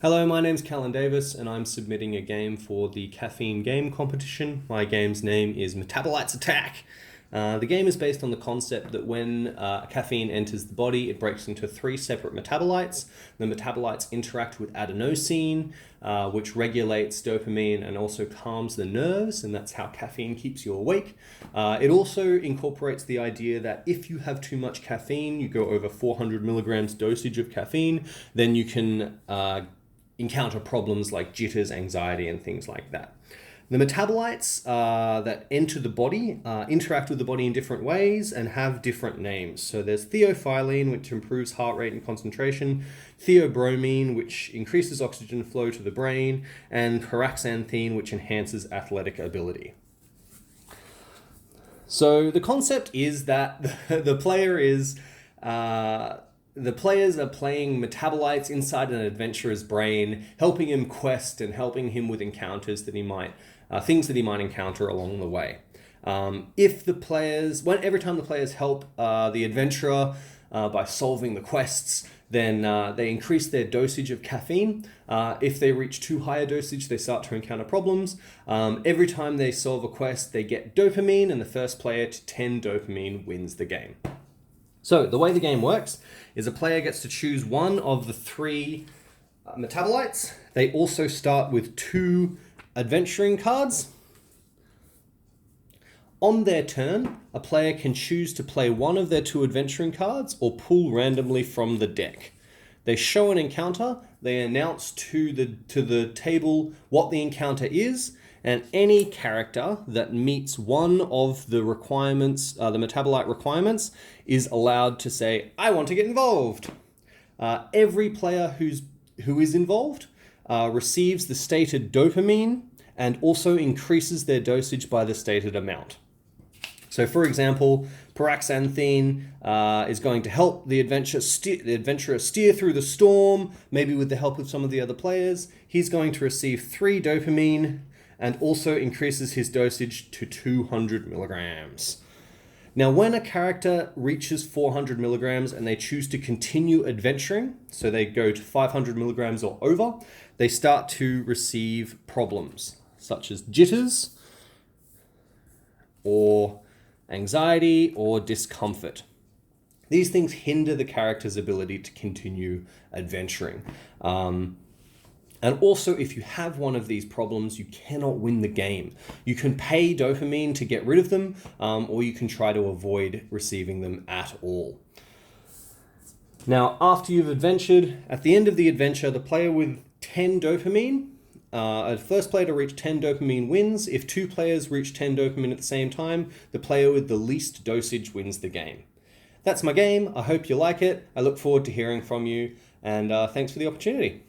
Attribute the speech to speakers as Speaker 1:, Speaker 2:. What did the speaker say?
Speaker 1: Hello, my name's Callan Davis and I'm submitting a game for the Caffeine game competition. My game's name is Metabolites Attack. The game is based on the concept that when caffeine enters the body, it breaks into three separate metabolites. The metabolites interact with adenosine, which regulates dopamine and also calms the nerves, and that's how caffeine keeps you awake. It also incorporates the idea that if you have too much caffeine, you go over 400 milligrams dosage of caffeine, then you can encounter problems like jitters, anxiety, and things like that. The metabolites that enter the body interact with the body in different ways and have different names. So there's Theophylline, which improves heart rate and concentration, Theobromine, which increases oxygen flow to the brain, and Paraxanthine, which enhances athletic ability. So the concept is that the players are playing metabolites inside an adventurer's brain, helping him quest and helping him with encounters that he might, things that he might encounter along the way. Every time the players help the adventurer by solving the quests, then they increase their dosage of caffeine. If they reach too high a dosage, they start to encounter problems. Every time they solve a quest, they get dopamine, and the first player to 10 dopamine wins the game. So the way the game works is a player gets to choose one of the three metabolites. They also start with 2 adventuring cards. On their turn, a player can choose to play one of their 2 adventuring cards or pull randomly from the deck. They show an encounter, they announce to the table what the encounter is, and any character that meets one of the requirements, the metabolite requirements, is allowed to say, I want to get involved. Every player who is involved receives the stated dopamine and also increases their dosage by the stated amount. So for example, Paraxanthine is going to help the adventurer steer through the storm, maybe with the help of some of the other players. He's going to receive 3 dopamine and also increases his dosage to 200 milligrams. Now, when a character reaches 400 milligrams and they choose to continue adventuring, so they go to 500 milligrams or over, they start to receive problems such as jitters or anxiety or discomfort. These things hinder the character's ability to continue adventuring. And also, if you have one of these problems, you cannot win the game. You can pay dopamine to get rid of them, or you can try to avoid receiving them at all. Now, after you've adventured, at the end of the adventure, the player with 10 dopamine, the first player to reach 10 dopamine wins. If 2 players reach 10 dopamine at the same time, the player with the least dosage wins the game. That's my game. I hope you like it. I look forward to hearing from you, and thanks for the opportunity.